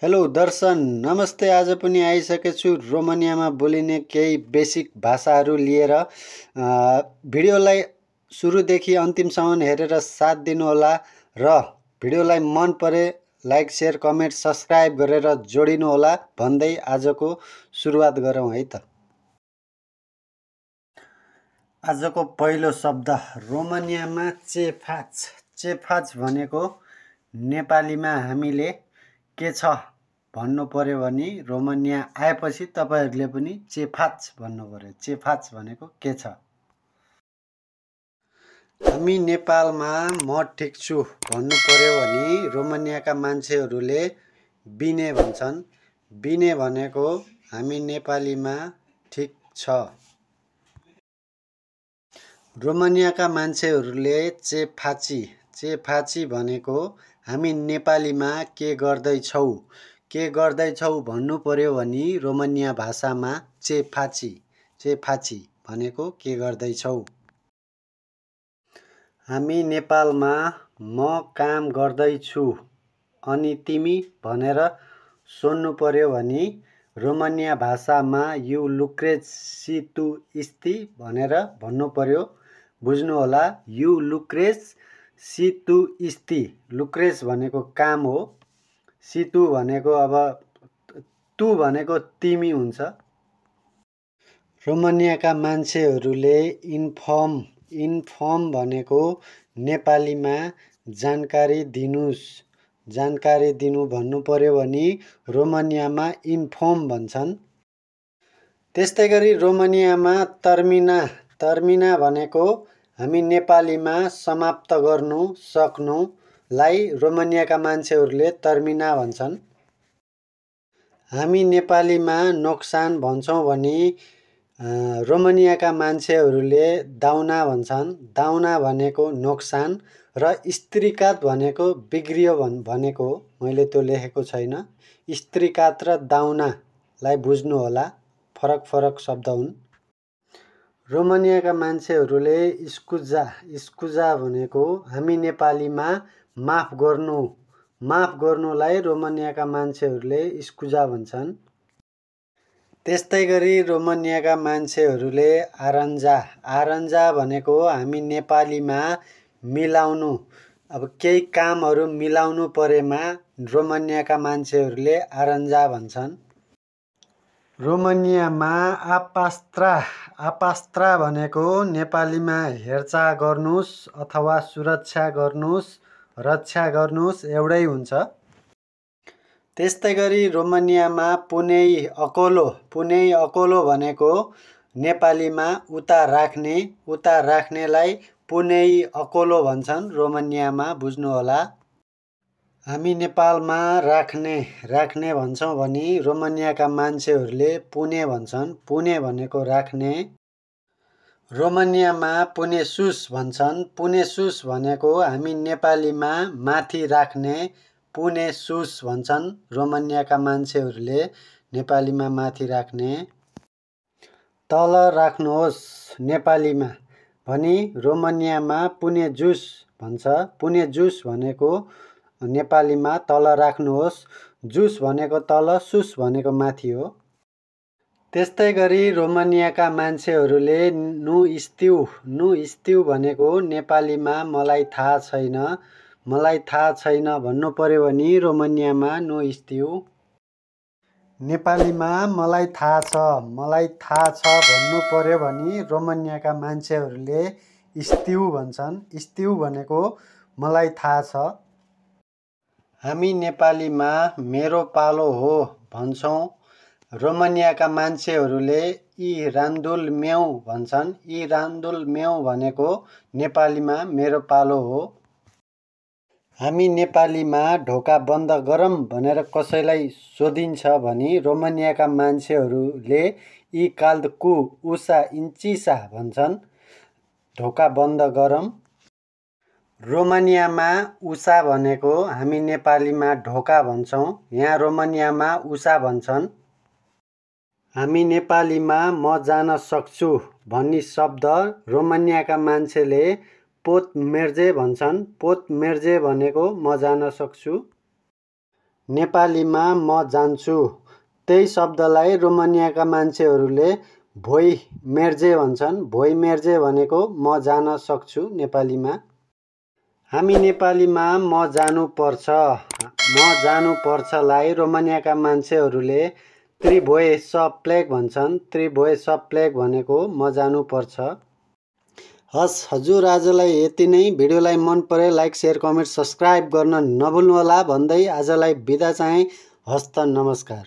Hello दर्शन, नमस्ते। आज पनि आइसकेछु रोमानियामा बोलिने केही बेसिक भाषाहरू लिएर। भिडियोलाई सुरुदेखि अन्तिमसम्म हेरेर साथ दिनुहोला र भिडियोलाई मन परे लाइक, शेयर, कमेन्ट, सब्सक्राइब गरेर जोडिनुहोला भन्दै आजको सुरुवात गरौँ है त। आजको पहिलो शब्द रोमानियामा चेफाच। चेफाच भनेको नेपालीमा हामीले के छ भन्नु पर्यो भने रोमानिया आएपछि तपाईहरुले पनि चेफाच भन्नु पर्यो। चेफाच भनेको के छ। हामी नेपालमा म ठिक छु भन्नु पर्यो भने रोमानियाका मान्छेहरूले बिने भन्छन्। बिने भनेको हामी नेपालीमा ठिक छ। रोमानियाका मान्छेहरूले चेफाची। चेफाची भनेको हामी नेपालीमा के गर्दैछौ। के गर्दैछौ भन्नु पर्यो भने रोमानिया भाषामा चेफाची। चेफाची भनेको के गर्दैछौ। हामी नेपालमा म काम गर्दैछु अनि तिमी भनेर सोध्नु पर्यो भने रोमानिया भाषामा यु लुक्रेज सी तु इस्ती भनेर भन्नु पर्यो। बुझ्नु होला, यु लुक्रेज सी तु इस्ती। लुक्रेज भनेको काम हो, सितु भनेको अब तु भनेको तिमी हुन्छ। रोमानियाका मान्छेहरूले इन्फर्म भनेको नेपालीमा जानकारी दिनुस्। जानकारी दिनु भन्नु पर्यो भने रोमानियामा इन्फर्म भन्छन्। त्यस्तै गरी रोमानियामा टर्मिना। टर्मिना भनेको हामी नेपालीमा समाप्त गर्नु सक्नुलाई रोमानियाका मान्छेहरूले टर्मिना भन्छन्। हामी नेपालीमा नोक्सान भन्छौँ भने रोमानियाका मान्छेहरूले दाउना भन्छन्। दाउना भनेको नोक्सान र स्त्रीकात भनेको बिग्रियो भनेको। मैले त्यो लेखेको छैन। स्त्रीकात र दाउनालाई बुझ्नु होला, फरक फरक शब्द हुन्। रोमानियाका मान्छेहरूले स्कुजा। स्कुजा भनेको हामी नेपालीमा माफ गर्नु। माफ गर्नुलाई रोमानियाका मान्छेहरूले स्कुजा भन्छन्। त्यस्तै गरी रोमानियाका मान्छेहरूले आरन्जा। आरन्जा भनेको हामी नेपालीमा मिलाउनु। अब केही कामहरू मिलाउनु परेमा रोमानियाका मान्छेहरूले आरन्जा भन्छन्। रोमानियामा आपास्त्रा। आपास्त्रा भनेको नेपालीमा हेरचाह गर्नुस् अथवा सुरक्षा गर्नुस्, रक्षा गर्नुस् एउटै हुन्छ। त्यस्तै गरी रोमानियामा पुनेई अकोलो। पुनेई अकोलो भनेको नेपालीमा उता राख्ने। उता राख्नेलाई पुनेई अकोलो भन्छन् रोमानियामा, बुझ्नु होला। हामी नेपालमा राख्ने भन्छौँ भने रोमानियाका मान्छेहरूले पुने भन्छन्। पुने भनेको राख्ने। रोमानियामा पुनेसुस भन्छन्। पुनेसुस भनेको हामी नेपालीमा माथि राख्ने। पुनेसुस भन्छन् रोमानियाका मान्छेहरूले नेपालीमा माथि राख्ने। तल राख्नुहोस् नेपालीमा भनी रोमानियामा पुनेजुस भन्छ। पुनेजुस भनेको नेपालीमा तल राख्नुहोस्। जुस भनेको तल, सुस भनेको माथि हो। त्यस्तै गरी रोमानियाका मान्छेहरूले नु स्त्यु। नु स्त्यु भनेको नेपालीमा मलाई थाहा छैन। मलाई थाहा छैन भन्नु पर्यो भने रोमानियामा नु स्त्यु। नेपालीमा मलाई थाहा छ। मलाई थाहा छ भन्नु पर्यो भने रोमानियाका मान्छेहरूले स्त्यु भन्छन्। स्त्यु भनेको मलाई थाहा छ। हामी नेपालीमा मेरो पालो हो भन्छौँ। रोमानियाका मान्छेहरूले यी रान्दुल म्याउ भन्छन्। यी रान्दुल म्याउ भनेको नेपालीमा मेरो पालो हो। हामी नेपालीमा ढोका बन्द गरौँ भनेर कसैलाई सोधिन्छ भने रोमानियाका मान्छेहरूले यी काल्दकु उसा इन्चिसा भन्छन्। ढोका बन्द गरौँ। रोमानियामा उसा भनेको हामी नेपालीमा ढोका भन्छौँ। यहाँ रोमानियामा उसा भन्छन्। हामी नेपालीमा म जान सक्छु भन्ने शब्द रोमानियाका मान्छेले पोत मेर्जे भन्छन्। पोत मेर्जे भनेको म जान सक्छु। नेपालीमा म जान्छु त्यही शब्दलाई रोमानियाका मान्छेहरूले भोइ मेर्जे भन्छन्। भोइ मेर्जे भनेको म जान सक्छु नेपालीमा। हामी नेपालीमा म जानुपर्छलाई रोमानियाका मान्छेहरूले त्रिभोए स प्लेग भन्छन्। त्रिभोए स प्लेग भनेको म जानुपर्छ। हस् हजुर, आजलाई यति नै। भिडियोलाई मन परे लाइक शेयर कमेन्ट सब्सक्राइब गर्न नभुल्नुहोला भन्दै आजलाई बिदा चाहे। हस्त नमस्कार।